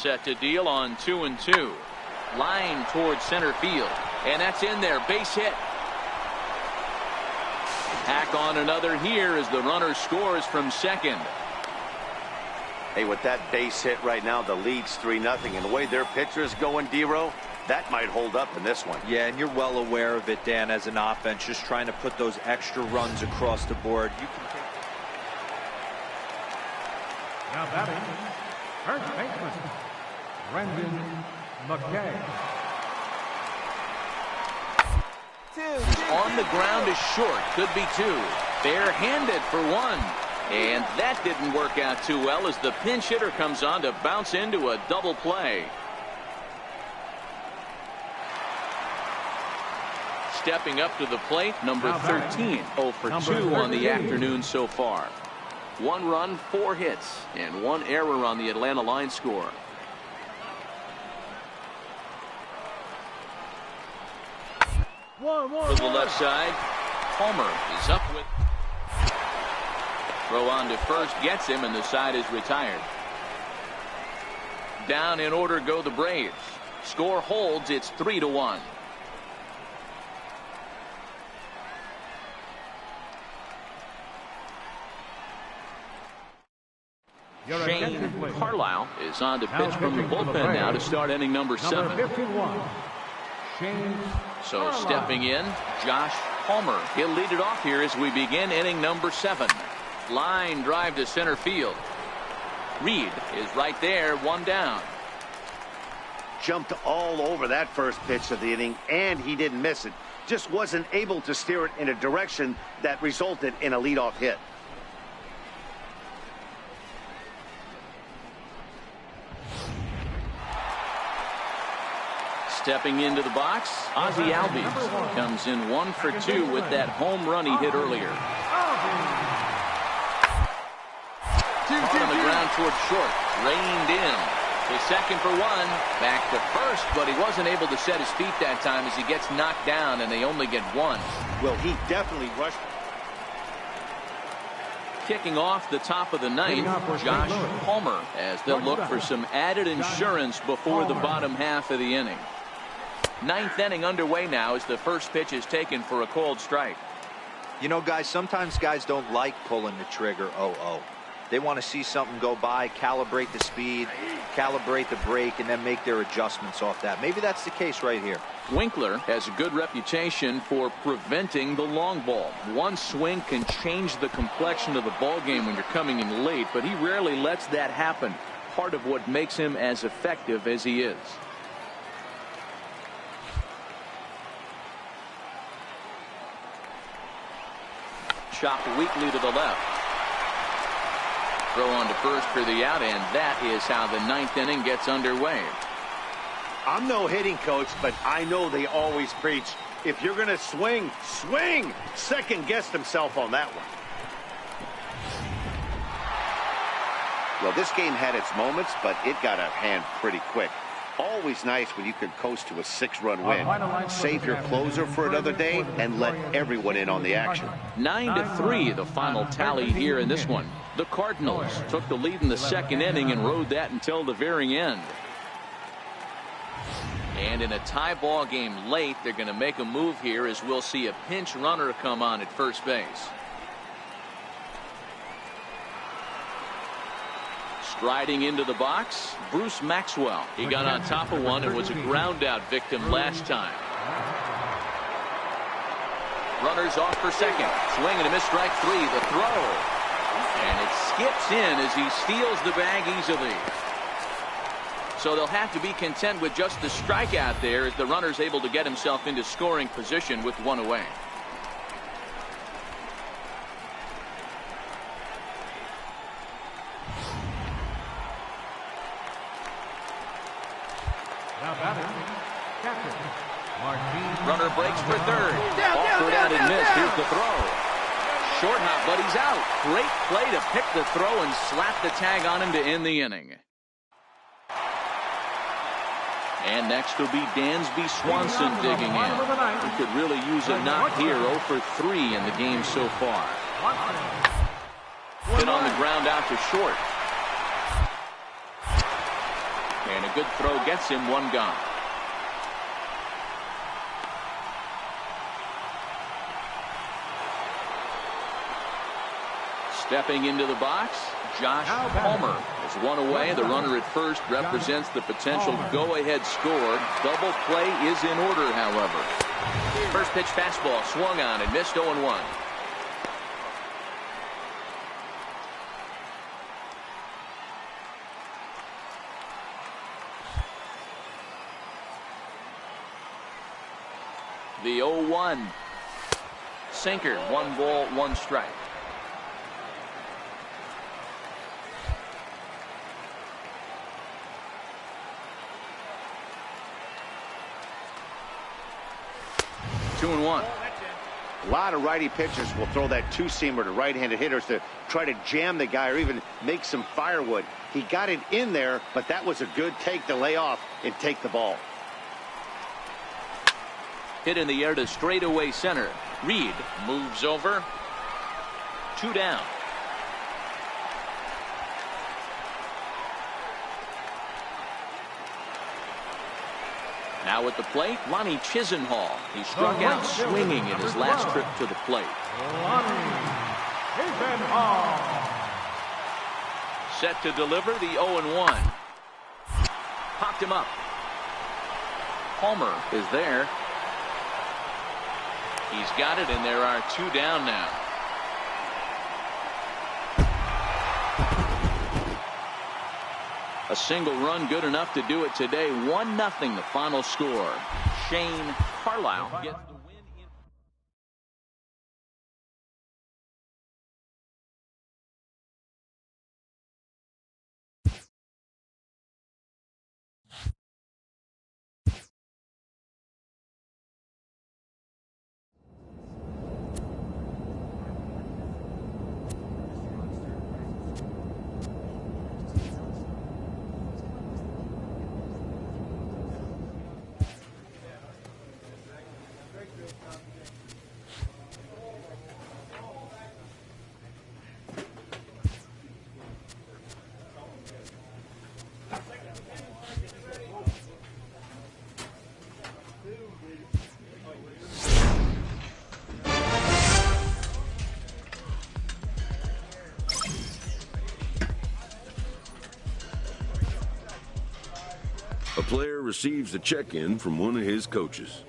set to deal on 2-2. Line towards center field, and that's in there. Base hit. Hack on another here as the runner scores from second. Hey, with that base hit right now, the lead's 3-0, and the way their pitcher's going, D-Row, that might hold up in this one. Yeah, and you're well aware of it, Dan, as an offense, just trying to put those extra runs across the board. You can take... Now batting, first baseman, Brendan McKay. On the ground is short. Could be two. Bare-handed for one. And that didn't work out too well as the pinch hitter comes on to bounce into a double play. Stepping up to the plate, number 13. 0 for 2 on the afternoon so far. 1 run, 4 hits, and 1 error on the Atlanta line score. To the left side, Palmer is up with. Throw on to first gets him, and the side is retired. Down in order go the Braves. Score holds. It's 3-1. Shane Carlisle is on to pitch from the bullpen now to start inning number 7. So stepping in, Josh Palmer. He'll lead it off here as we begin inning number 7. Line drive to center field. Reed is right there, 1 down. Jumped all over that first pitch of the inning, and he didn't miss it. Just wasn't able to steer it in a direction that resulted in a leadoff hit. Stepping into the box, Ozzie Albies comes in 1 for 2 with that home run he hit earlier. On the ground towards short, reined in to second for 1, back to first, but he wasn't able to set his feet that time as he gets knocked down, and they only get 1. Well, he definitely rushed. Kicking off the top of the 9th, Josh Palmer, as they'll look for some added insurance before the bottom half of the inning. 9th inning underway now as the first pitch is taken for a called strike. You know, guys, sometimes guys don't like pulling the trigger 0-0. They want to see something go by, calibrate the speed, calibrate the break, and then make their adjustments off that. Maybe that's the case right here. Winkler has a good reputation for preventing the long ball. One swing can change the complexion of the ball game when you're coming in late, but he rarely lets that happen. Part of what makes him as effective as he is. Chopped weakly to the left. Throw on to first for the out, and that is how the 9th inning gets underway. I'm no hitting coach, but I know they always preach, if you're going to swing, swing! Second guessed himself on that one. Well, this game had its moments, but it got out of hand pretty quick. Always nice when you can coast to a 6-run win. Save your closer for another day and let everyone in on the action. 9-3 the final tally here in this one. The Cardinals took the lead in the 2nd inning and rode that until the very end. And in a tie ball game late, they're going to make a move here as we'll see a pinch runner come on at first base. Striding into the box, Bruce Maxwell. He got on top of one and was a ground out victim last time. Runners off for second. Swing and a miss, strike 3. The throw. And it skips in as he steals the bag easily. So they'll have to be content with just the strikeout there as the runner's able to get himself into scoring position with 1 away. Runner breaks for third. Offered out and missed. Here's the throw. Short hop, but he's out. Great play to pick the throw and slap the tag on him to end the inning. And next will be Dansby Swanson digging in. He could really use a knock here. 0 for 3 in the game so far. Hit on the ground out to short. And a good throw gets him one gone. Stepping into the box, Josh Palmer is one away. The runner at first represents the potential go-ahead score. Double play is in order, however. First pitch fastball swung on and missed 0-1. The 0-1. Sinker, 1 ball, 1 strike. Two and 1. A lot of righty pitchers will throw that two-seamer to right-handed hitters to try to jam the guy or even make some firewood. He got it in there, but that was a good take to lay off and take the ball. Hit in the air to straightaway center. Reed moves over. 2 down. Now at the plate, Lonnie Chisenhall. He struck out swinging in his last trip to the plate. Set to deliver the 0-1. Popped him up. Palmer is there. He's got it, and there are 2 down now. A single run good enough to do it today. 1-0 the final score. Shane Carlisle gets the win. A player receives a check-in from one of his coaches.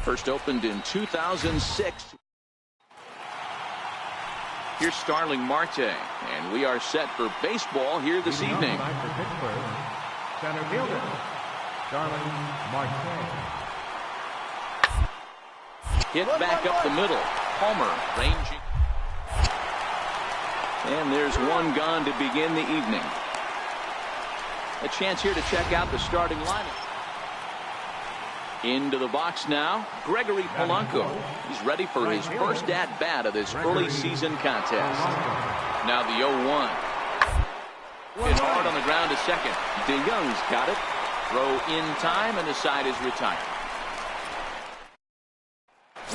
First opened in 2006. Here's Starling Marte, and we are set for baseball here this evening. For Pittsburgh, center fielder, Starling Marte. Hit back up the middle. Palmer ranging. And there's one gone to begin the evening. A chance here to check out the starting lineup. Into the box now, Gregory Polanco. He's ready for his first at-bat of this early season contest. Now the 0-1. Hit hard on the ground to second. DeYoung's got it. Throw in time, and the side is retired.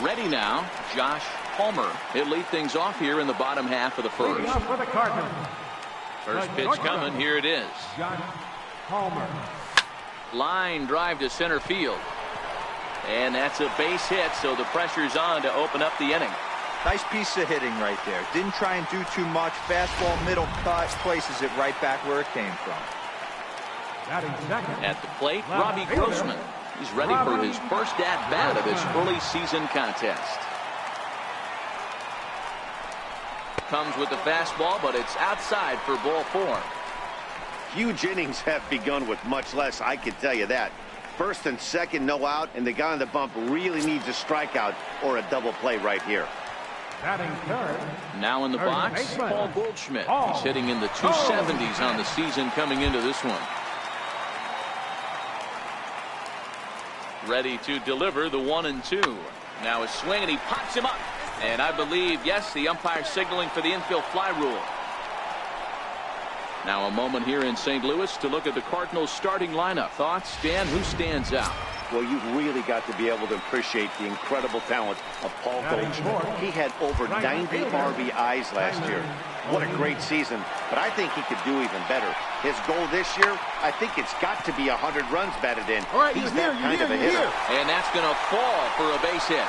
Ready now, Josh Palmer. He'll lead things off here in the bottom half of the first. First pitch coming. Here it is. Josh Palmer. Line drive to center field. And that's a base hit, so the pressure's on to open up the inning. Nice piece of hitting right there. Didn't try and do too much. Fastball, middle cut, places it right back where it came from. At the plate, Robbie Grossman. He's ready for his first at-bat of this early season contest. Comes with the fastball, but it's outside for ball 4. Huge innings have begun with much less, I can tell you that. First and second, no out, and the guy on the bump really needs a strikeout or a double play right here. Now in the box, Paul Goldschmidt. He's hitting in the 270s on the season coming into this one. Ready to deliver the 1-2. Now a swing, and he pops him up. And I believe, yes, the umpire signaling for the infield fly rule. Now a moment here in St. Louis to look at the Cardinals starting lineup. Thoughts, Dan? Who stands out? Well, you've really got to be able to appreciate the incredible talent of Paul Goldschmidt. He had over 90 RBIs last year. What a great season. But I think he could do even better. His goal this year, I think it's got to be 100 runs batted in. He's that kind of a hitter. And that's going to fall for a base hit.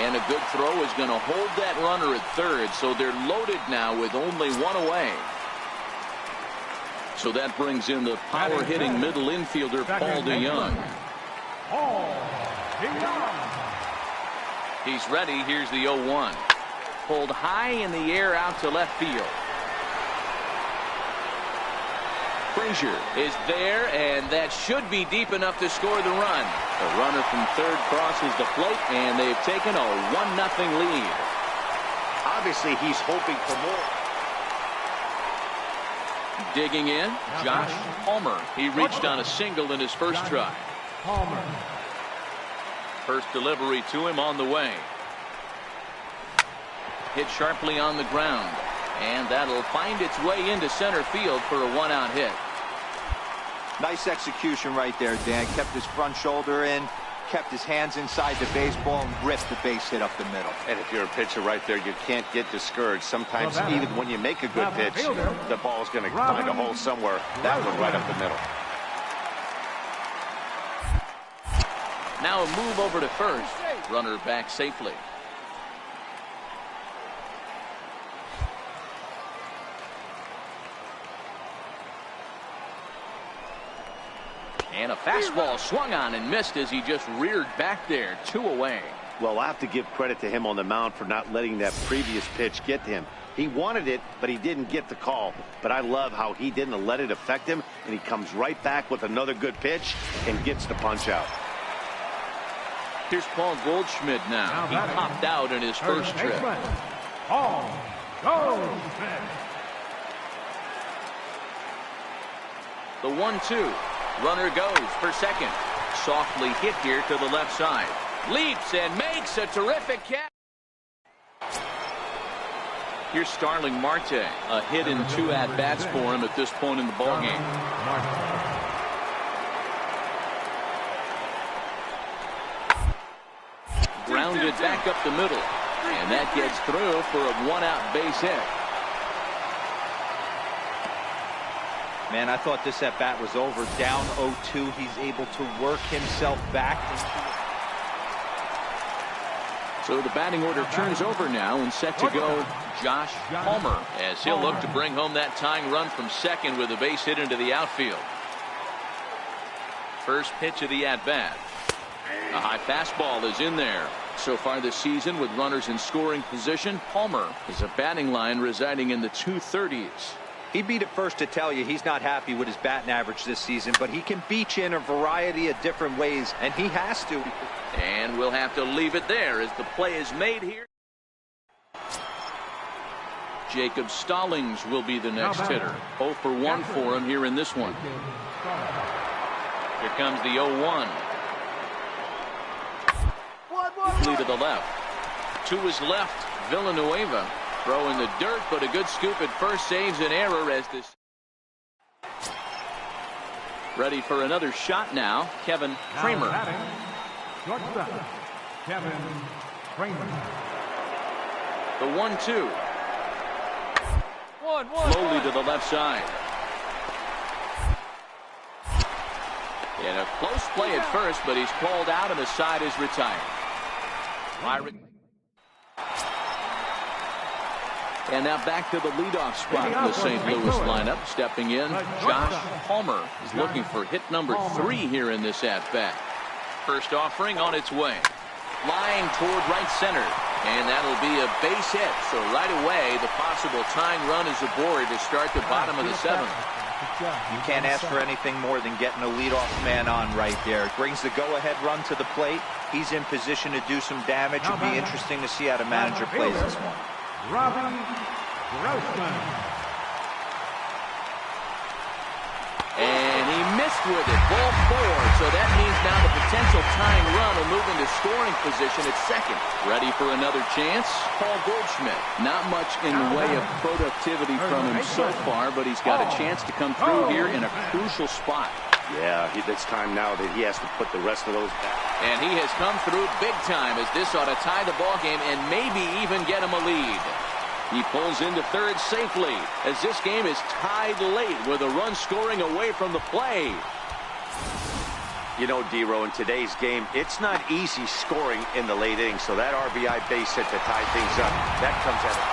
And a good throw is going to hold that runner at third. So they're loaded now with only one away. So that brings in the power-hitting middle infielder, Paul DeYoung. He's ready. Here's the 0-1. Pulled high in the air out to left field. Frazier is there, and that should be deep enough to score the run. The runner from third crosses the plate, and they've taken a 1-0 lead. Obviously, he's hoping for more. Digging in, Josh Palmer. He reached on a single in his first try. First delivery to him on the way. Hit sharply on the ground. And that'll find its way into center field for a 1-out hit. Nice execution right there, Dan. Kept his front shoulder in, kept his hands inside the baseball, and ripped the base hit up the middle. And if you're a pitcher right there, you can't get discouraged. Sometimes even when you make a good pitch, the ball's going to find a hole somewhere. That one right up the middle. Now a move over to first. Runner back safely. And a fastball swung on and missed as he just reared back there. 2 away. Well, I have to give credit to him on the mound for not letting that previous pitch get to him. He wanted it, but he didn't get the call. But I love how he didn't let it affect him, and he comes right back with another good pitch and gets the punch out. Here's Paul Goldschmidt now. He popped out in his first trip. Paul Goldschmidt. The 1-2. Runner goes for second. Softly hit here to the left side. Leaps and makes a terrific catch. Here's Starling Marte. A hit in 2 at-bats for him at this point in the ballgame. Grounded back up the middle. And that gets through for a 1-out base hit. Man, I thought this at-bat was over. Down 0-2. He's able to work himself back into it. So the batting order turns over now, and set to go Josh Palmer, as he'll look to bring home that tying run from second with a base hit into the outfield. First pitch of the at-bat. A high fastball is in there. So far this season, with runners in scoring position, Palmer is a batting line residing in the 230s. He'd be the first to tell you he's not happy with his batting average this season, but he can beat you in a variety of different ways, and he has to. And we'll have to leave it there as the play is made here. Jacob Stallings will be the next hitter. 0 for 1 for him here in this one. Here comes the 0-1. Lead to the left. To his left, Villanueva. Throw in the dirt, but a good scoop at first saves an error as this. Ready for another shot now, Kevin Kramer. Shortstop, Kevin Kramer. The 1-2. Slowly to the left side. And a close play at first, but he's called out and the side is retired. And now back to the leadoff spot in the St. Louis lineup. Stepping in, Josh Palmer is looking for hit number 3 here in this at-bat. First offering on its way. Flying toward right center. And that'll be a base hit. So right away, the possible tying run is aboard to start the bottom of the 7th. You can't ask for anything more than getting a leadoff man on right there. It brings the go-ahead run to the plate. He's in position to do some damage. It'll be interesting to see how the manager plays this one. Robbie Grossman. And he missed with it. Ball 4. So that means now the potential tying run will move into scoring position at second. Ready for another chance? Paul Goldschmidt. Not much in the way of productivity from him so far, but he's got a chance to come through here in a crucial spot. Yeah, it's time now that he has to put the rest of those back. And he has come through big time as this ought to tie the ball game and maybe even get him a lead. He pulls into third safely as this game is tied late with a run scoring away from the play. You know, D-Row, in today's game, it's not easy scoring in the late innings, so that RBI base hit to tie things up, that comes at it.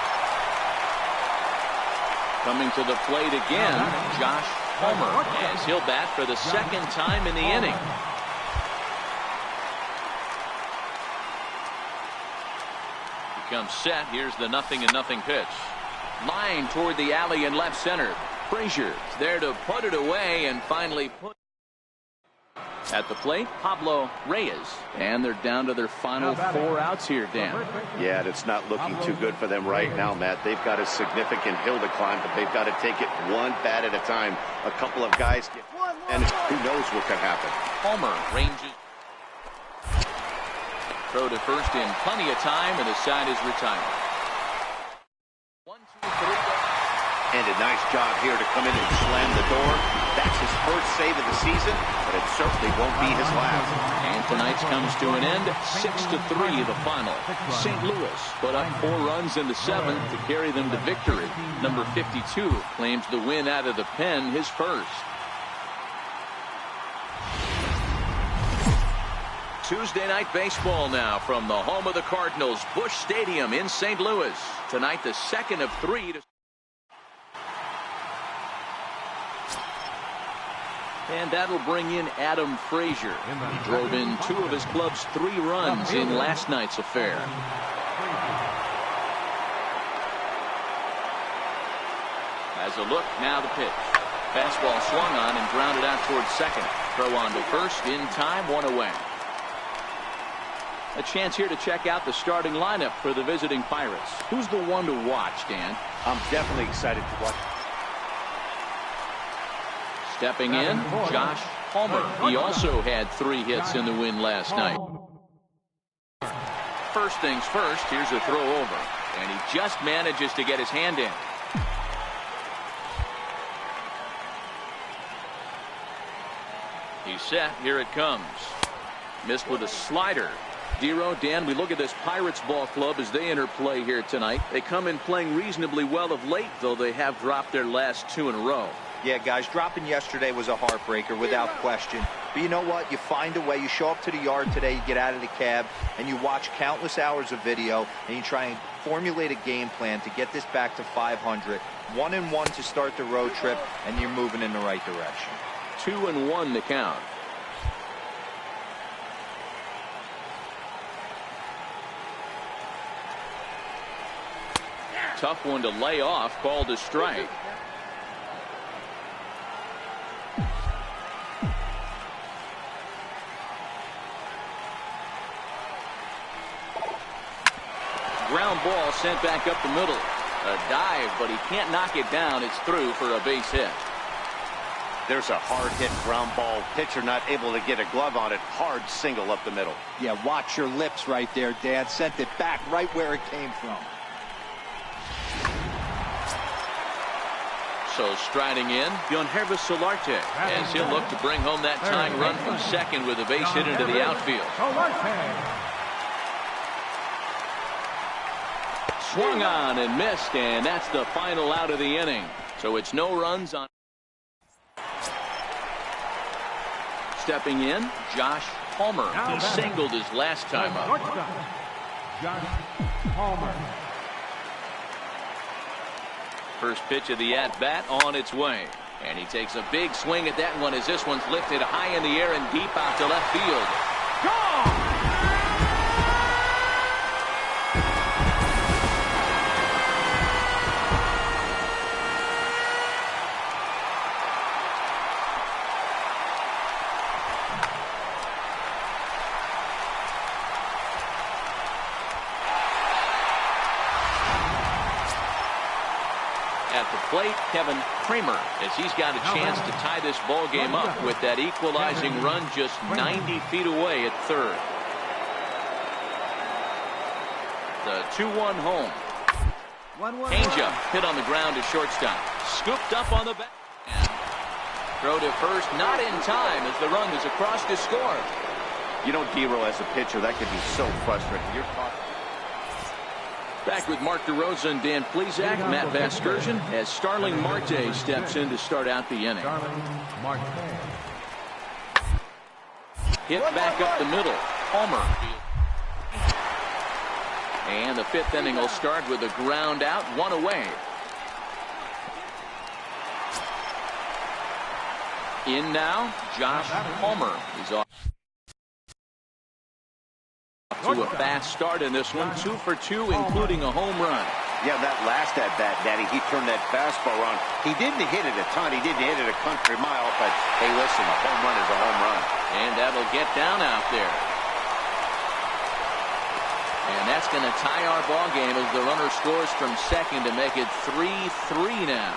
Coming to the plate again, Josh Palmer, as he'll bat for the second time in the inning. Comes set. Here's the 0-0 pitch. Line toward the alley in left center. Frazier there to put it away and finally put at the plate. Pablo Reyes, and they're down to their final 4 outs here, Dan. Yeah, it's not looking too good for them right now, Matt. They've got a significant hill to climb, but they've got to take it one bat at a time. A couple of guys get, and who knows what could happen. Palmer ranges. Throw to first in plenty of time, and the side is retired. 1, 2, 3. And a nice job here to come in and slam the door. That's his first save of the season, but it certainly won't be his last. And tonight's comes to an end. 6-3 the final. St. Louis put up 4 runs in the 7th to carry them to victory. Number 52 claims the win out of the pen, his first. Tuesday night baseball now from the home of the Cardinals, Busch Stadium in St. Louis. Tonight, the second of 3 to. And that'll bring in Adam Frazier. He drove in 2 of his club's 3 runs in last night's affair. As a look, now the pitch. Fastball swung on and grounded out towards second. Throw on to first, in time, 1 away. A chance here to check out the starting lineup for the visiting Pirates. Who's the one to watch, Dan? I'm definitely excited to watch. Stepping in, Josh Palmer. He also had 3 hits in the win last night. First things first, here's a throw over. And he just manages to get his hand in. He's set, here it comes. Missed with a slider. D-Row, Dan, we look at this Pirates ball club as they enter play here tonight. They come in playing reasonably well of late, though they have dropped their last 2 in a row. Yeah, guys, dropping yesterday was a heartbreaker without question. But you know what? You find a way. You show up to the yard today, you get out of the cab, and you watch countless hours of video, and you try and formulate a game plan to get this back to 500. 1-1 to start the road trip, and you're moving in the right direction. 2-1 the count. Tough one to lay off, called a strike. Ground ball sent back up the middle. A dive, but he can't knock it down. It's through for a base hit. There's a hard hit ground ball. Pitcher not able to get a glove on it. Hard single up the middle. Yeah, watch your lips right there, Dad. Sent it back right where it came from. So striding in, Yonhervis Solarte, as he'll look to bring home that tying run from second with a base hit into the outfield. Swung on and missed, and that's the final out of the inning. So it's no runs on. Stepping in, Josh Palmer. He singled his last time up. Josh Palmer. First pitch of the at-bat on its way. And he takes a big swing at that one as this one's lifted high in the air and deep out to left field. Gone! At the plate, Kevin Kramer, as he's got a chance to tie this ball game up with that equalizing run just 90 feet away at third. The 2-1 home. Changeup hit on the ground to shortstop. Scooped up on the back. Throw to first, not in time as the run is across to score. You know, Dero, as a pitcher, that could be so frustrating. You're talking. Back with Mark DeRosa and Dan Plesac, Matt Vasgersian, as Starling Marte steps in to start out the inning. Hit back up the middle. Palmer. And the fifth inning will start with a ground out, one away. In now, Josh Palmer. He's off to a fast start in this one. 2 for 2, including a home run. Yeah, that last at-bat, Daddy, he turned that fastball on. He didn't hit it a ton. He didn't hit it a country mile, but hey, listen, a home run is a home run. And that'll get down out there. And that's going to tie our ball game as the runner scores from second to make it 3-3 now.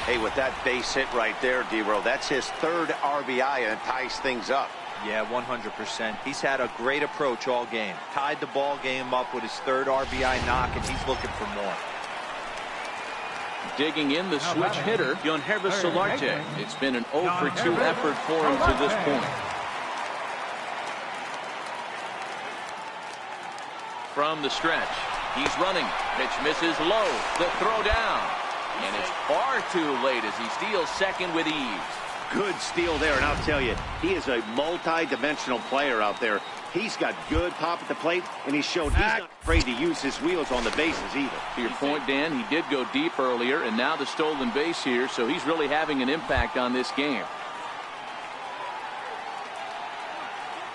Hey, with that base hit right there, Dero, that's his third RBI and it ties things up. Yeah, 100%. He's had a great approach all game. Tied the ball game up with his third RBI knock, and he's looking for more. Digging in the switch hitter, Yonhervis Solarte. It's been an 0 for 2 effort for him to this point. From the stretch, he's running. Pitch misses low. The throw down. And it's far too late as he steals second with ease. Good steal there, and I'll tell you, he is a multi-dimensional player out there. He's got good pop at the plate, and he showed he's not afraid to use his wheels on the bases either. To your point, Dan, he did go deep earlier, and now the stolen base here, so he's really having an impact on this game.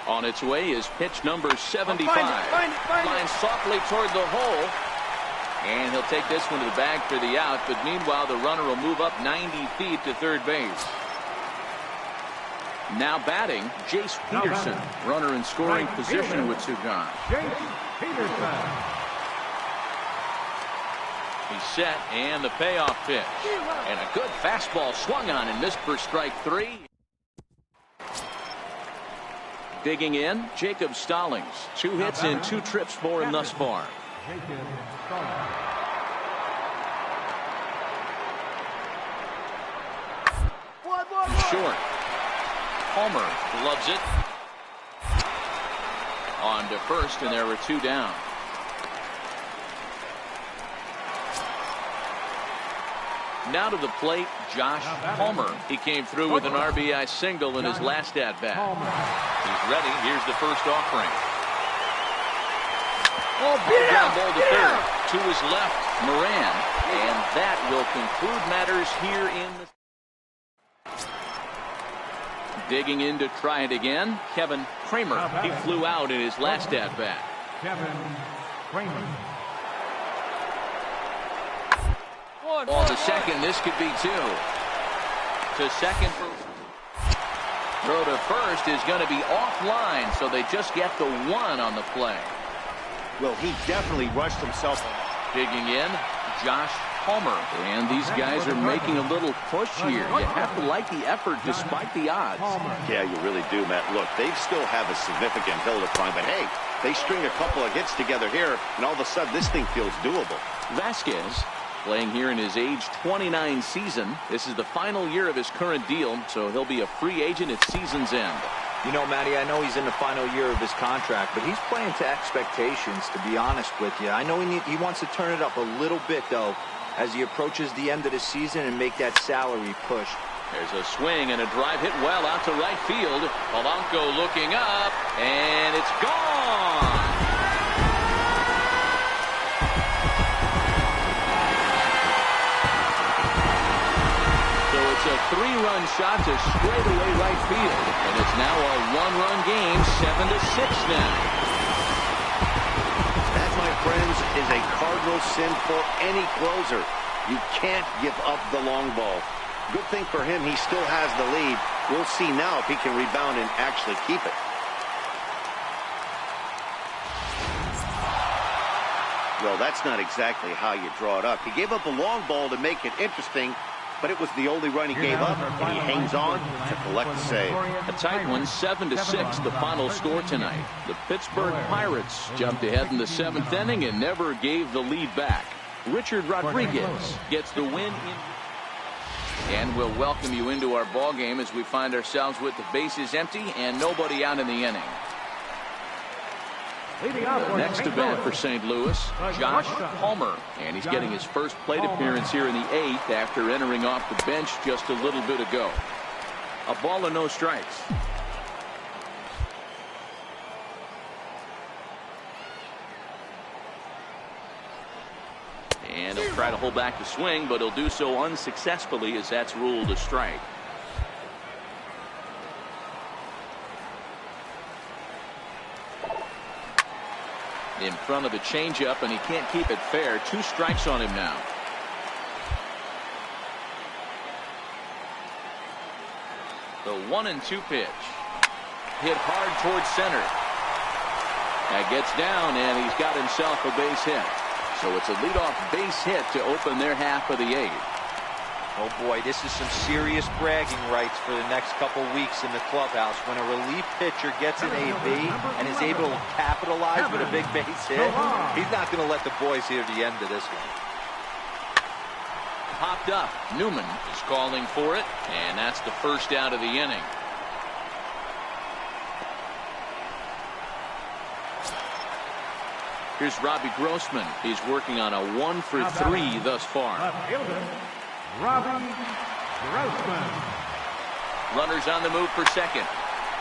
On its way is pitch number 75. Flying softly toward the hole. And he'll take this one to the bag for the out, but meanwhile the runner will move up 90 feet to third base. Now batting, Jace Peterson. Runner in scoring position with two gone. Jace Peterson. He's set, and the payoff pitch. And a good fastball swung on and missed for strike 3. Digging in, Jacob Stallings. 2 hits and 2 trips for him thus far. Short. Palmer gloves it. On to first, and there were 2 down. Now to the plate, Josh Palmer. He came through with an RBI single in his last at-bat. He's ready. Here's the first offering. Ground ball to third. To his left, Moran. And that will conclude matters here in the... Digging in to try it again, Kevin Kramer. He flew out in his last at-bat. Kevin Kramer. Ball to second. This could be 2. To second for... Throw to first is going to be offline, so they just get the 1 on the play. Well, he definitely rushed himself. Digging in, Josh Palmer. And these guys are making a little push here. You have to like the effort despite the odds. Yeah, you really do, Matt. Look, they still have a significant hill to climb, but hey, they string a couple of hits together here, and all of a sudden this thing feels doable. Vasquez, playing here in his age 29 season. This is the final year of his current deal, so he'll be a free agent at season's end. You know, Matty, I know he's in the final year of his contract, but he's playing to expectations, to be honest with you. I know he wants to turn it up a little bit, though, as he approaches the end of the season and make that salary push. There's a swing and a drive hit well out to right field. Polanco looking up, and it's gone. So it's a 3-run shot to straightaway right field, and it's now a 1-run game, 7-6 now. That, my friends, is a cardinal sin for any closer. You can't give up the long ball. Good thing for him, he still has the lead. We'll see now if he can rebound and actually keep it. Well, that's not exactly how you draw it up. He gave up a long ball to make it interesting, but it was the only run he gave up, and he hangs on to collect the save. A tight one, 7-6, the final score tonight. The Pittsburgh Pirates jumped ahead in the 7th inning and never gave the lead back. Richard Rodriguez gets the win and we'll welcome you into our ball game as we find ourselves with the bases empty and nobody out in the inning. Next to bat for St. Louis, Josh Palmer, and he's getting his first plate appearance here in the 8th after entering off the bench just a little bit ago. A ball and no strikes. And he'll try to hold back the swing, but he'll do so unsuccessfully as that's ruled a strike. In front of the changeup, and he can't keep it fair. 2 strikes on him now. The 1-2 pitch. Hit hard towards center. That gets down, and he's got himself a base hit. So it's a leadoff base hit to open their half of the 8th. Oh boy, this is some serious bragging rights for the next couple weeks in the clubhouse. When a relief pitcher gets an AB and is able to capitalize with a big base hit, he's not going to let the boys hear the end of this one. Popped up. Newman is calling for it, and that's the first out of the inning. Here's Robbie Grossman. He's working on a 1-for-3 thus far. Robbie Grossman. Runners on the move for second.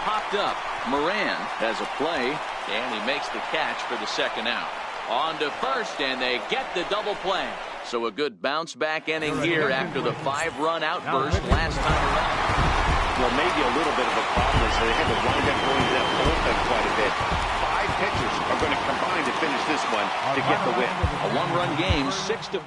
Popped up. Moran has a play, and he makes the catch for the second out. On to first, and they get the double play. So a good bounce back inning here after the 5-run outburst last time around. Well, maybe a little bit of a problem is they had to wind up going to that bullpen quite a bit. 5 pitchers are going to combine to finish this one to get the win. A 1-run game, 6-5.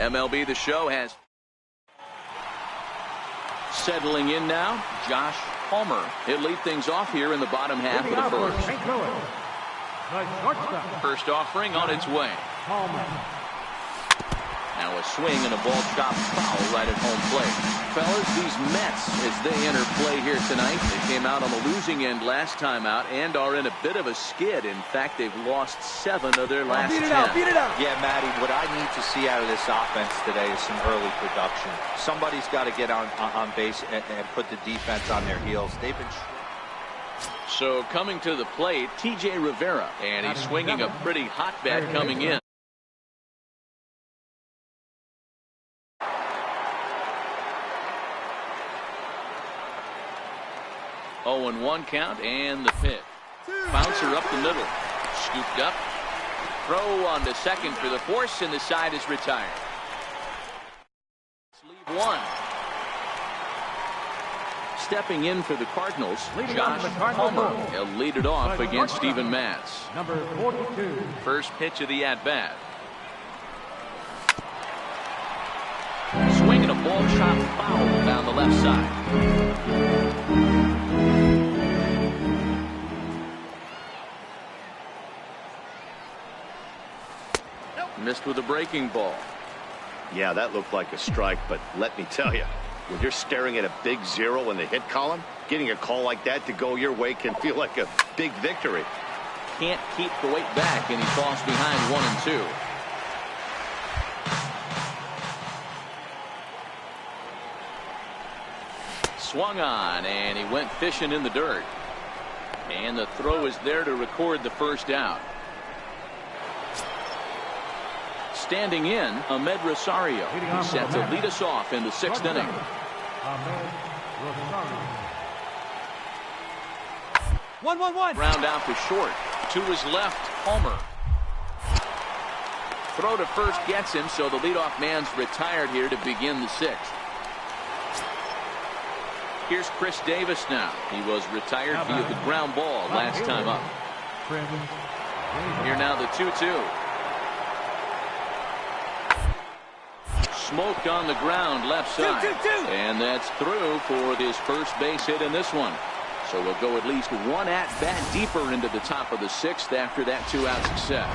MLB The Show has settling in now. Josh Palmer. He'll lead things off here in the bottom half of the first. First offering on its way. Now a swing and a ball chopped foul right at home plate. Fellas, these Mets, as they enter play here tonight, they came out on the losing end last time out and are in a bit of a skid. In fact, they've lost 7 of their last 10. Beat it out. Yeah, Matty, what I need to see out of this offense today is some early production. Somebody's got to get on base and put the defense on their heels. They've been... So coming to the plate, T.J. Rivera, and he's swinging a pretty hot bat coming in. 0-1 count, and the pitch. Bouncer up the middle. Scooped up. Throw on to second for the force, and the side is retired. Leave one. Stepping in for the Cardinals, Josh Palmer. He'll lead it off against Steven Matz. Number 42. First pitch of the at-bat. Swing and a ball shot foul down the left side. Missed with a breaking ball. Yeah, that looked like a strike, but let me tell you, when you're staring at a big 0 in the hit column, getting a call like that to go your way can feel like a big victory. Can't keep the weight back, and he falls behind 1 and 2. Swung on, and he went fishing in the dirt. And the throw is there to record the first out. Standing in, Ahmed Rosario. He's set to lead us off in the 6th inning. One. Ground out to short. To his left, Palmer. Throw to first gets him, so the leadoff man's retired here to begin the 6th. Here's Chris Davis now. He was retired via the ground ball last time up. Here now the 2-2. Smoked on the ground left side. And that's through for his first base hit in this one. So we'll go at least 1 at-bat deeper into the top of the 6th after that 2-out success.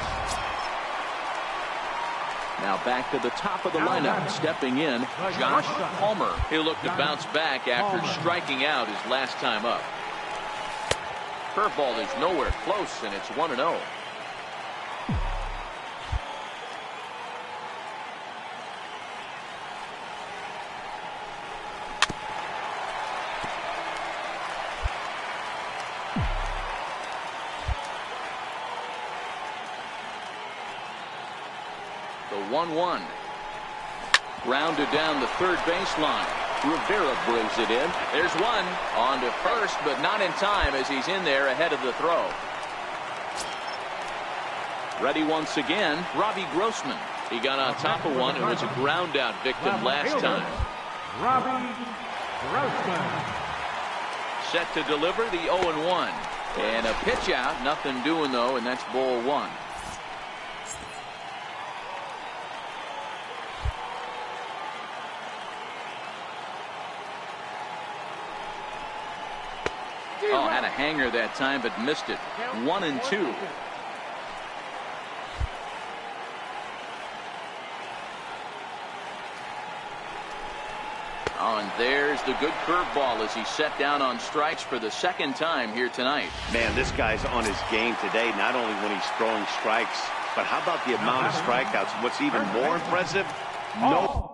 Now back to the top of the lineup. Stepping in, Josh Palmer. He'll look to bounce back after striking out his last time up. Curveball is nowhere close, and it's 1-0. The 1-1. Grounded down the third baseline. Rivera brings it in. There's one. On to first, but not in time as he's in there ahead of the throw. Ready once again, Robbie Grossman. He got on top of one and was a ground out victim last time. Robbie Grossman. Set to deliver the 0-1. And a pitch out. Nothing doing though, and that's ball 1. Oh, had a hanger that time, but missed it. 1-2. Oh, and there's the good curveball as he's set down on strikes for the 2nd time here tonight. Man, this guy's on his game today, not only when he's throwing strikes, but how about the amount of strikeouts? What's even more impressive, no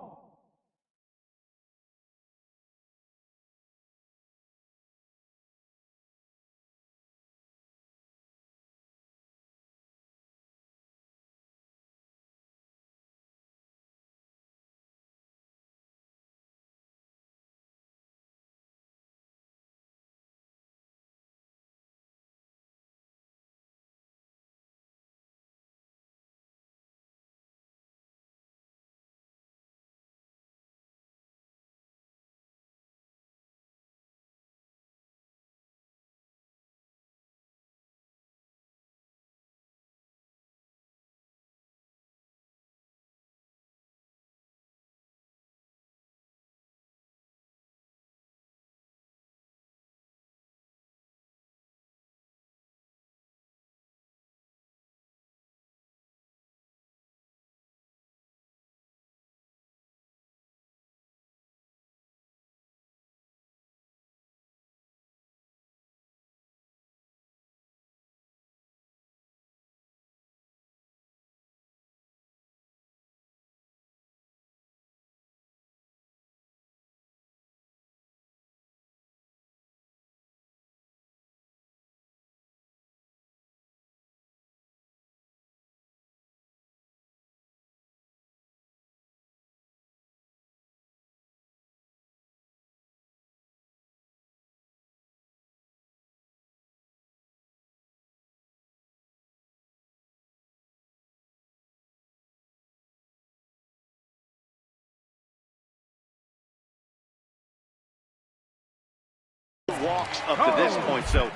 walks up to this point. So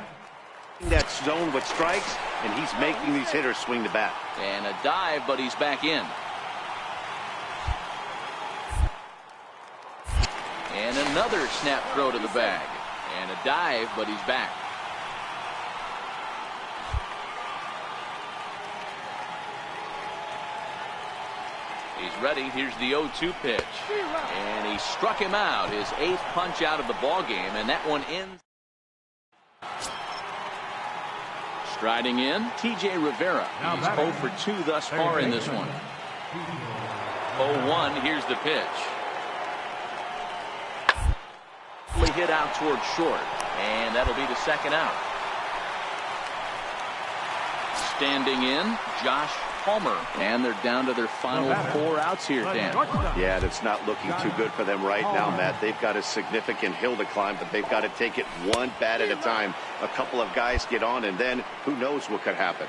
that zone with strikes, and he's making these hitters swing the bat. And a dive, but he's back in. And another snap throw to the bag. And a dive, but he's back. He's ready. Here's the 0-2 pitch. And he struck him out. His 8th punch out of the ball game, and that one ends. Striding in, TJ Rivera. He's 0 for 2 thus far in this one. 0-1. Here's the pitch. Hit out towards short, and that'll be the second out. Standing in, Josh Palmer, and they're down to their final 4 outs here, Dan. Yeah, that's not looking too good for them right now, Matt. They've got a significant hill to climb, but they've got to take it one bat at a time. A couple of guys get on, and then who knows what could happen.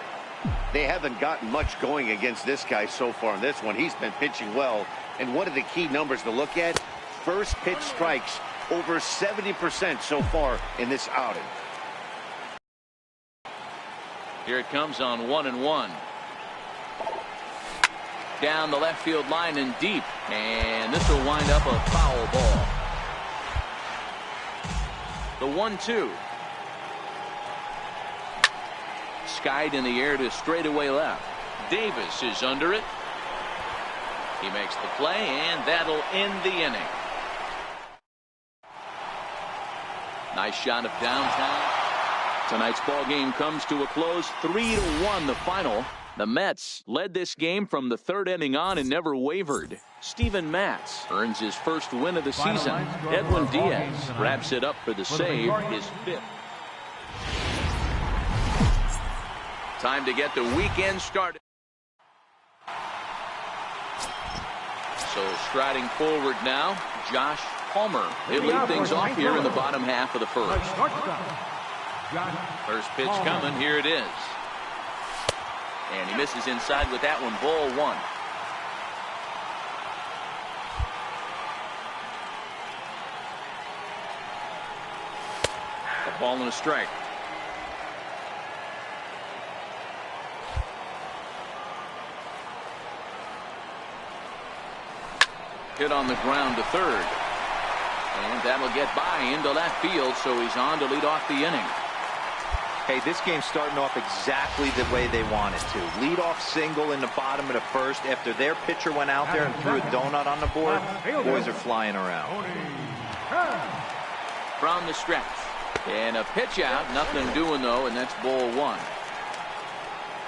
They haven't gotten much going against this guy so far in this one. He's been pitching well, and one of the key numbers to look at, first pitch strikes, over 70% so far in this outing. Here it comes on 1-1. Down the left field line and deep, and this will wind up a foul ball. The 1-2. Skied in the air to straightaway left. Davis is under it. He makes the play, and that'll end the inning. Nice shot of downtown. Tonight's ball game comes to a close. 3-1 the final. The Mets led this game from the 3rd inning on and never wavered. Steven Matz earns his first win of the season. Edwin Diaz wraps it up for the save, his 5th. Time to get the weekend started. So striding forward now, Josh Palmer. He'll lead things off here in the bottom half of the first. First pitch coming. Here it is. And he misses inside with that one. Ball 1. A ball and a strike. Hit on the ground to third. And that'll get by into left field, so he's on to lead off the inning. Hey, this game's starting off exactly the way they want it to. Lead off single in the bottom of the first after their pitcher went out there and threw a donut on the board. Boys are flying around. From the stretch. And a pitch out. Nothing doing, though, and that's ball 1.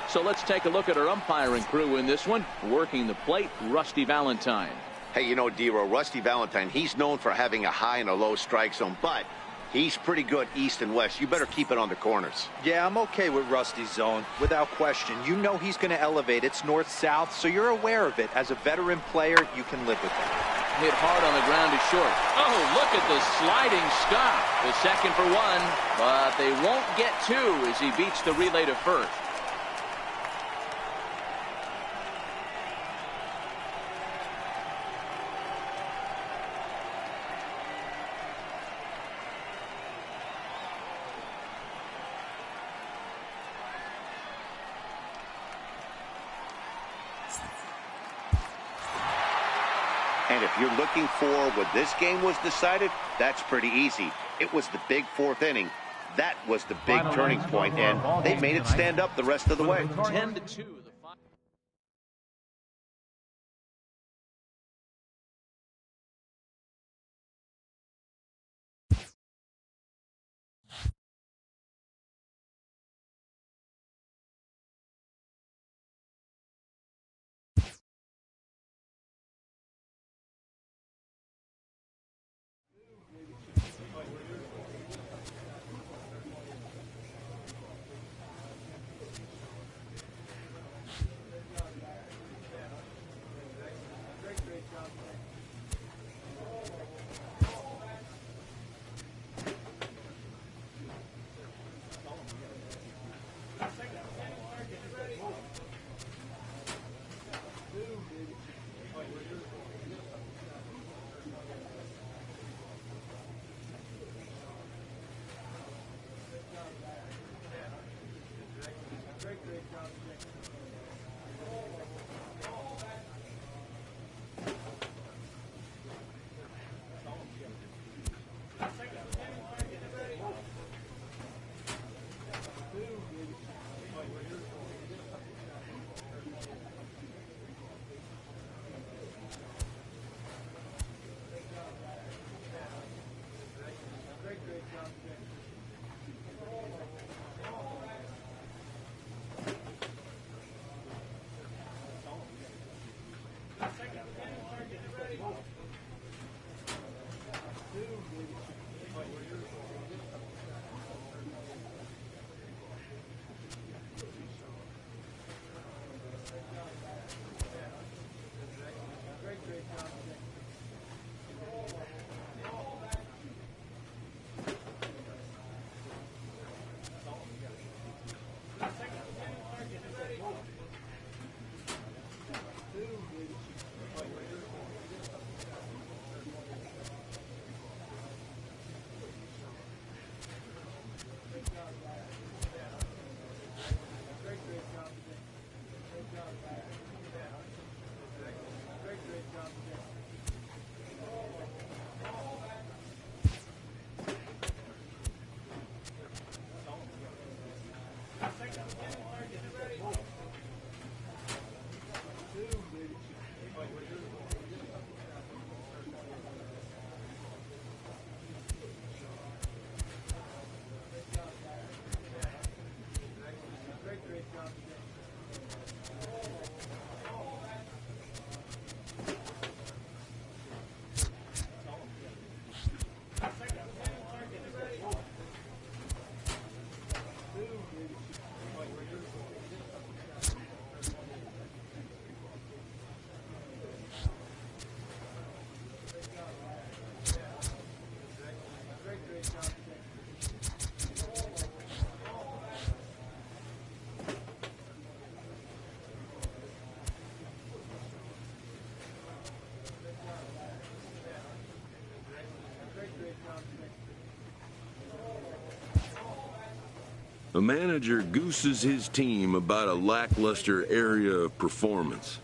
So let's take a look at our umpiring crew in this one. Working the plate, Rusty Valentine. Hey, you know, D-Row, Rusty Valentine, he's known for having a high and a low strike zone, but he's pretty good east and west. You better keep it on the corners. Yeah, I'm okay with Rusty's zone, without question. You know he's going to elevate. It's north-south, so you're aware of it. As a veteran player, you can live with it. Hit hard on the ground to short. Oh, look at the sliding stop. The second for 1, but they won't get 2 as he beats the relay to first. And if you're looking for when this game was decided, that's pretty easy. It was the big 4th inning. That was the big turning point, and they made it stand up the rest of the way. 10-2. A manager gooses his team about a lackluster area of performance.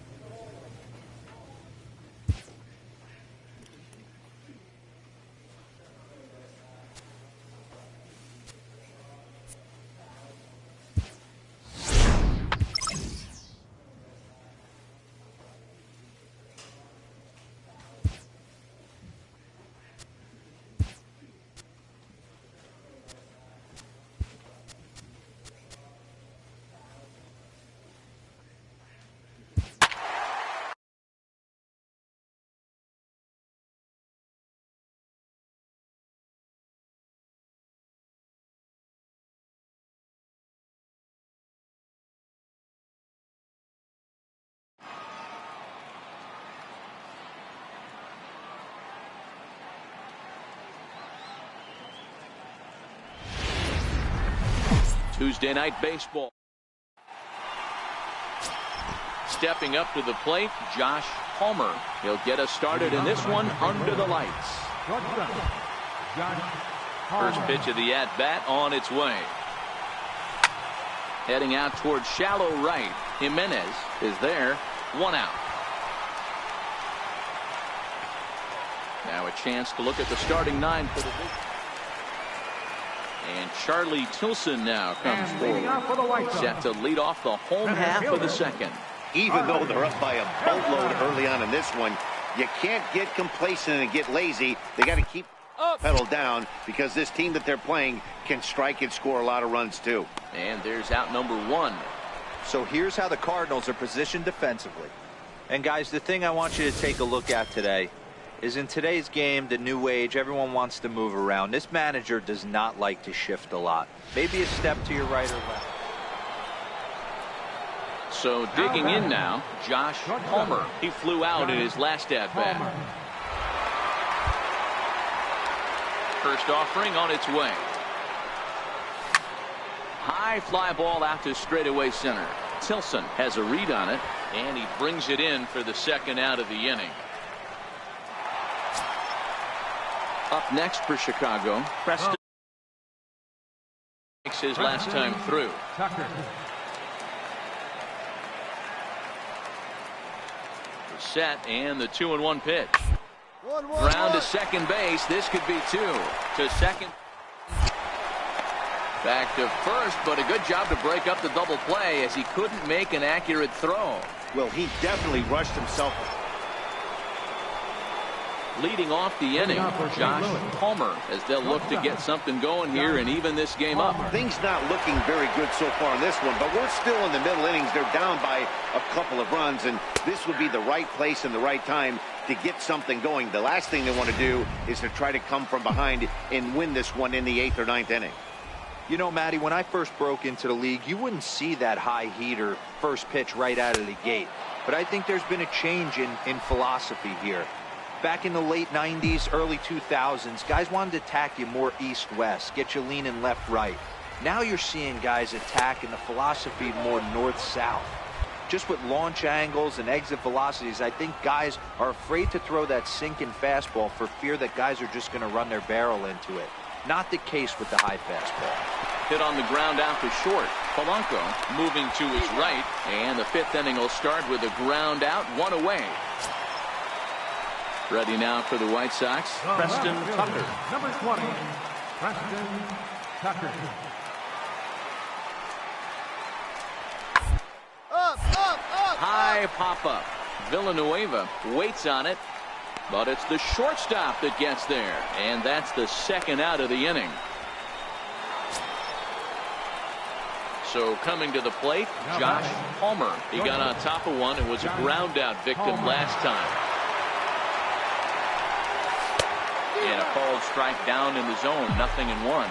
Tuesday night baseball. Stepping up to the plate, Josh Palmer. He'll get us started in this one under the lights. First pitch of the at-bat on its way. Heading out towards shallow right. Jimenez is there. 1 out. Now a chance to look at the starting 9 for the big. And Charlie Tilson now comes forward, set to lead off the home half of the second. Even though they're up by a boatload early on in this one, you can't get complacent and get lazy. They got to keep pedal down because this team that they're playing can strike and score a lot of runs too. And there's out number 1. So here's how the Cardinals are positioned defensively. And guys, the thing I want you to take a look at today is in today's game, the new age, everyone wants to move around. This manager does not like to shift a lot. Maybe a step to your right or left. So digging in now, Josh Palmer. He flew out in his last at-bat. First offering on its way. High fly ball out to straightaway center. Tilson has a read on it, and he brings it in for the second out of the inning. Up next for Chicago, Preston makes his last time through. The set and the 2-1 pitch. Ground to second base. This could be 2 to second. Back to first, but a good job to break up the double play as he couldn't make an accurate throw. Well, he definitely rushed himself. Leading off the inning, Josh Palmer, as they'll look to get something going here and even this game up. Things not looking very good so far in this one, but we're still in the middle innings. They're down by a couple of runs, and this would be the right place and the right time to get something going. The last thing they want to do is to try to come from behind and win this one in the 8th or 9th inning. You know, Matty, when I first broke into the league, you wouldn't see that high heater first pitch right out of the gate. But I think there's been a change in philosophy here. Back in the late 90s, early 2000s, guys wanted to attack you more east-west, get you leaning left-right. Now you're seeing guys attack in the philosophy more north-south. Just with launch angles and exit velocities, I think guys are afraid to throw that sinking fastball for fear that guys are just going to run their barrel into it. Not the case with the high fastball. Hit on the ground out to short. Polanco moving to his right, and the 5th inning will start with a ground out, 1 away. Ready now for the White Sox, Preston Tucker. Number 20, Preston Tucker. High pop-up. Villanueva waits on it, but it's the shortstop that gets there, and that's the 2nd out of the inning. So coming to the plate, Josh Palmer. He got on top of one and was a ground out victim last time. And a called strike down in the zone, 0-1.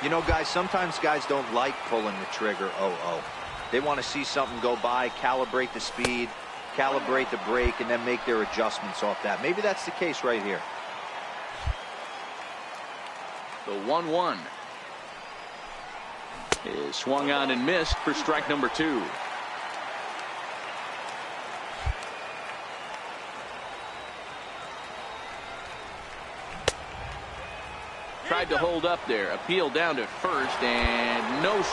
You know, guys, sometimes guys don't like pulling the trigger 0-0. They want to see something go by, calibrate the speed, calibrate the brake, and then make their adjustments off that. Maybe that's the case right here. The 1-1 is swung on and missed for strike number 2. Tried to hold up there, appeal down to first, and no.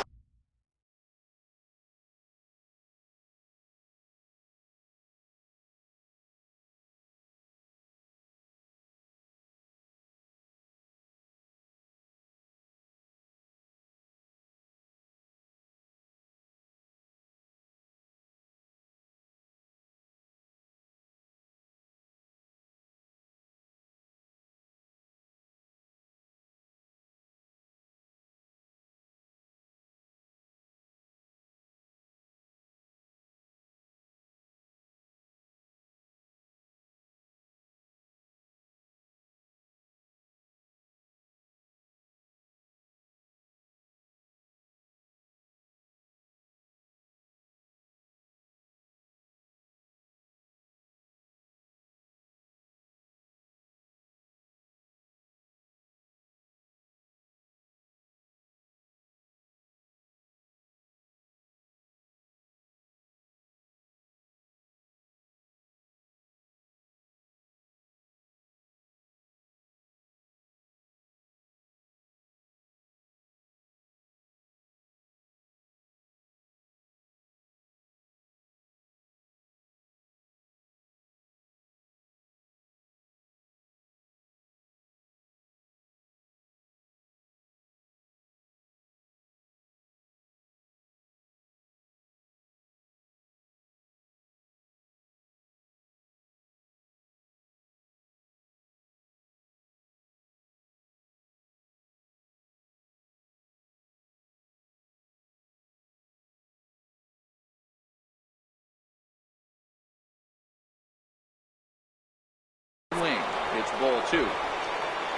It's ball 2.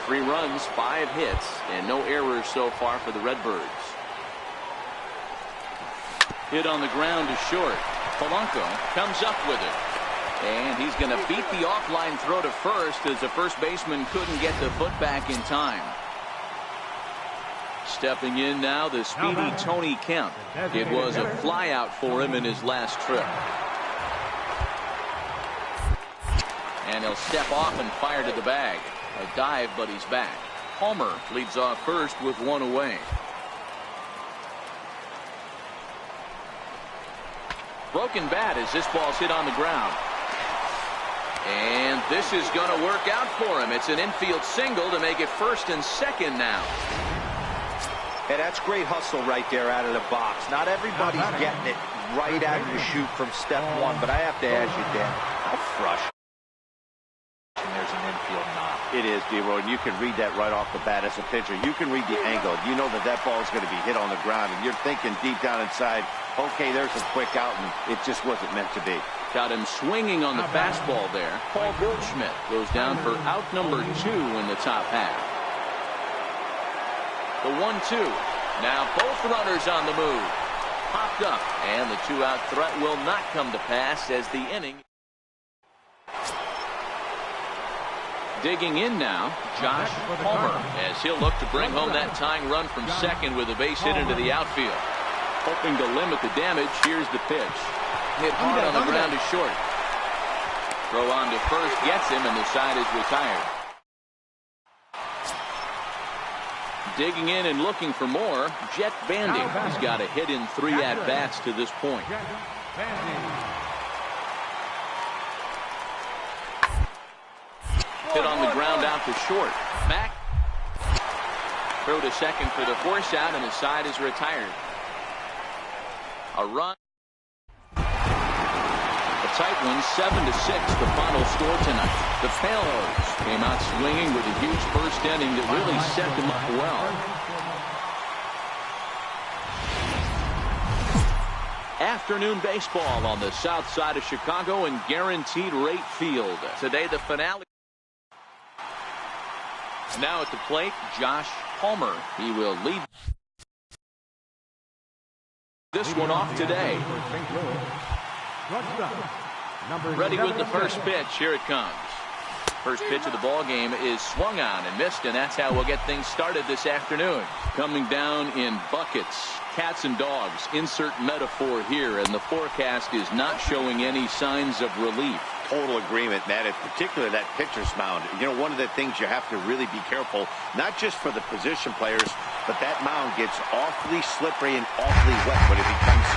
3 runs, 5 hits, and no errors so far for the Redbirds. Hit on the ground is short. Polanco comes up with it. And he's going to beat the offline throw to first as the first baseman couldn't get the foot back in time. Stepping in now, the speedy Tony Kemp. It was a flyout for him in his last trip. And he'll step off and fire to the bag. A dive, but he's back. Palmer leads off first with 1 away. Broken bat as this ball's hit on the ground. And this is going to work out for him. It's an infield single to make it first and second now. Hey, that's great hustle right there out of the box. Not everybody's getting it right out of the chute from step 1, but I have to ask you, Dan, how frustrating. There's an infield knock. It is, D-Roy, and you can read that right off the bat as a pitcher. You can read the angle. You know that that ball is going to be hit on the ground, and you're thinking deep down inside, okay, there's a quick out, and it just wasn't meant to be. Got him swinging on the fastball there. Paul Goldschmidt goes down for out number 2 in the top half. The 1-2. Now both runners on the move. Popped up, and the 2-out threat will not come to pass as the inning. Digging in now, Josh Palmer, as he'll look to bring home that tying run from second with a base hit into the outfield. Hoping to limit the damage, here's the pitch. Hit hard on the ground to short. Throw on to first, gets him, and the side is retired. Digging in and looking for more, Jet Bandy. He's got a hit in 3 at-bats to this point. Hit on the ground out to short. Back. Throw to second for the force out, and his side is retired. A run. A tight one, 7-6, the final score tonight. The Palos came out swinging with a huge first inning that really set them up well. Afternoon baseball on the south side of Chicago and Guaranteed Rate Field. Today the finale. Now at the plate, Josh Palmer. He will lead this one off today. Ready with the first pitch. Here it comes. First pitch of the ball game is swung on and missed, and that's how we'll get things started this afternoon. Coming down in buckets, cats and dogs. Insert metaphor here, and the forecast is not showing any signs of relief. Total agreement, Matt. In particular, that pitcher's mound. You know, one of the things you have to really be careful, not just for the position players, but that mound gets awfully slippery and awfully wet when it becomes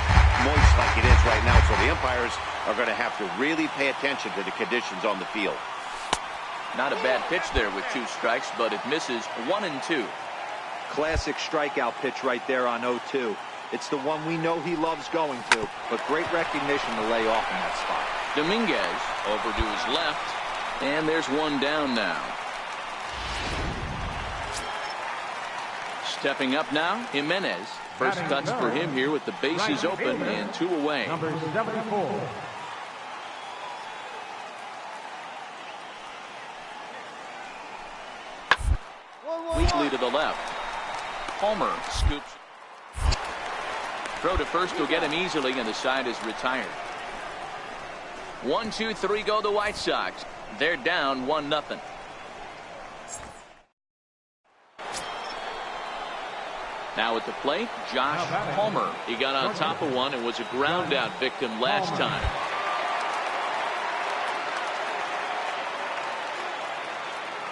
moist like it is right now. So the umpires are going to have to really pay attention to the conditions on the field. Not a bad pitch there with 2 strikes, but it misses 1 and 2. Classic strikeout pitch right there on 0-2. It's the one we know he loves going to, but great recognition to lay off in that spot. Dominguez over to his left, and there's 1 down now. Stepping up now, Jimenez. First cuts for him here with the bases open and 2 away. Number 74. Weakly to the left. Palmer scoops. Throw to first will get him easily, and the side is retired. 1, 2, 3 go the White Sox. They're down 1-0. Now at the plate, Josh Palmer. He got on top of one and was a ground out victim last time.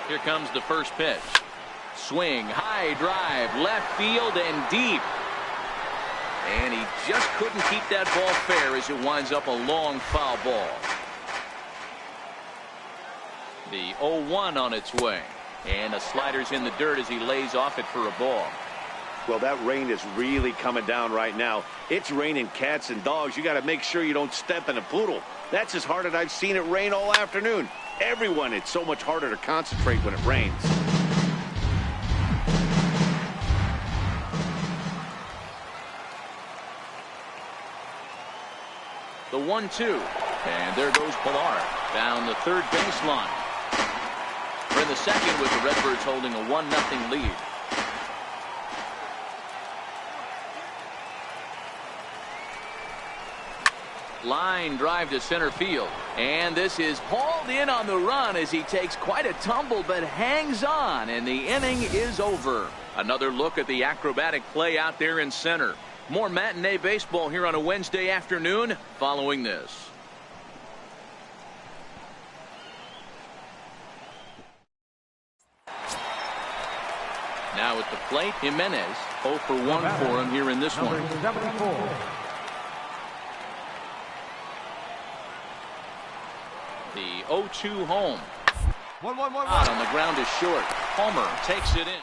Here comes the first pitch. Swing, high drive, left field and deep. And he just couldn't keep that ball fair as it winds up a long foul ball. The 0-1 on its way. And the slider's in the dirt as he lays off it for a ball. Well, that rain is really coming down right now. It's raining cats and dogs. You got to make sure you don't step in a poodle. That's as hard as I've seen it rain all afternoon. Everyone, it's so much harder to concentrate when it rains. The 1-2. And there goes Pilar down the third baseline. We're in the second with the Redbirds holding a 1-0 lead. Line drive to center field. And this is hauled in on the run as he takes quite a tumble but hangs on, and the inning is over. Another look at the acrobatic play out there in center. More matinee baseball here on a Wednesday afternoon following this. Now at the plate, Jimenez. 0 for 1 for him here in this one. 74. The 0-2 home. 1-1-1-1. Out on the ground is short. Palmer takes it in.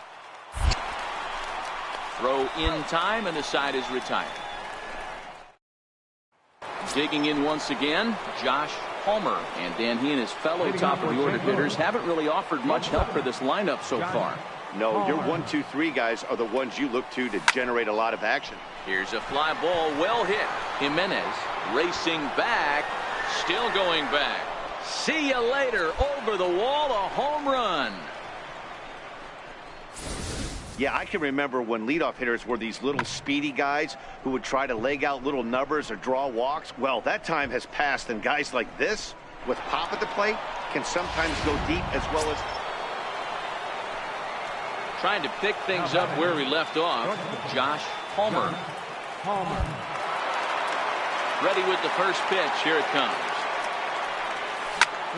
Throw in time, and the side is retired. Digging in once again, Josh Palmer. And Dan, he and his fellow top-of-the-order hitters haven't really offered much help for this lineup so far. No, your 1, 2, 3 guys are the ones you look to generate a lot of action. Here's a fly ball, well hit. Jimenez racing back, still going back. See you later. Over the wall, a home run. Yeah, I can remember when leadoff hitters were these little speedy guys who would try to leg out little numbers or draw walks. Well, that time has passed, and guys like this, with pop at the plate, can sometimes go deep as well as... Trying to pick things up where we left off, Josh Palmer. Ready with the first pitch. Here it comes.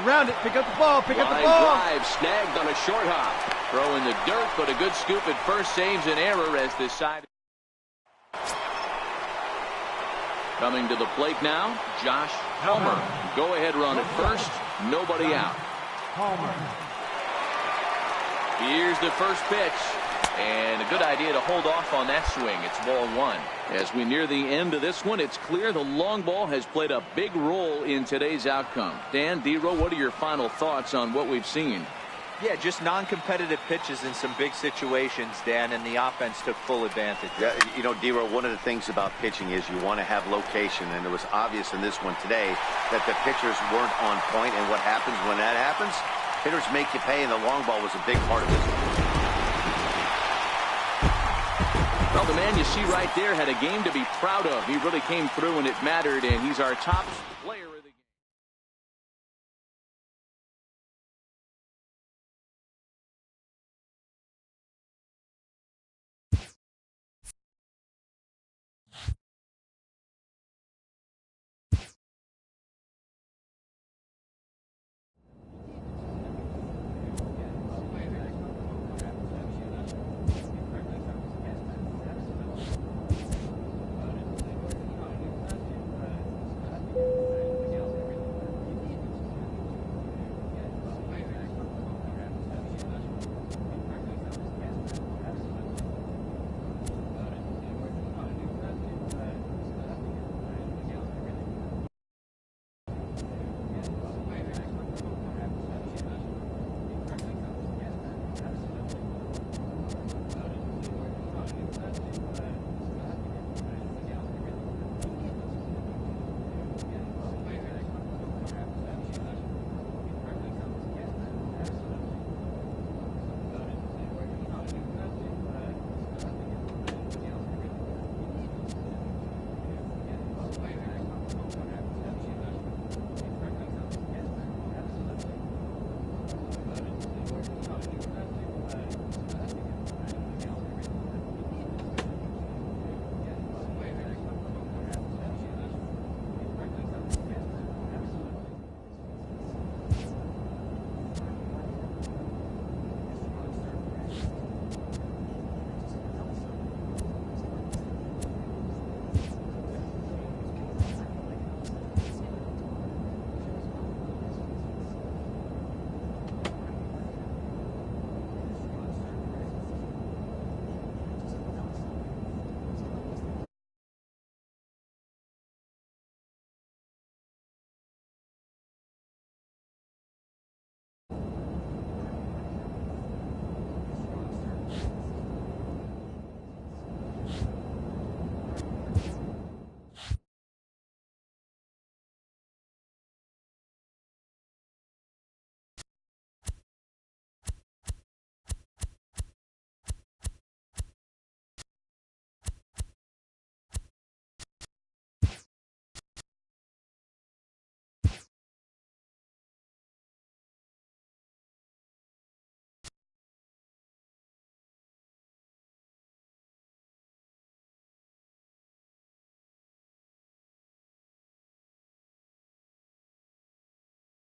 Around it. Pick up the ball. Pick up the Line ball. drive snagged on a short hop. Throw in the dirt, but a good scoop at first saves an error as this side. Coming to the plate now, Josh Helmer. Go ahead run at first. Nobody out. Homer. Here's the first pitch. And a good idea to hold off on that swing. It's ball one. As we near the end of this one, it's clear the long ball has played a big role in today's outcome. Dan, D-Row, what are your final thoughts on what we've seen? Yeah, just non-competitive pitches in some big situations, Dan, and the offense took full advantage. Yeah, you know, D-Row, one of the things about pitching is you want to have location, and it was obvious in this one today that the pitchers weren't on point, and what happens when that happens? Hitters make you pay, and the long ball was a big part of this one. Well, the man you see right there had a game to be proud of. He really came through and it mattered, and he's our top player.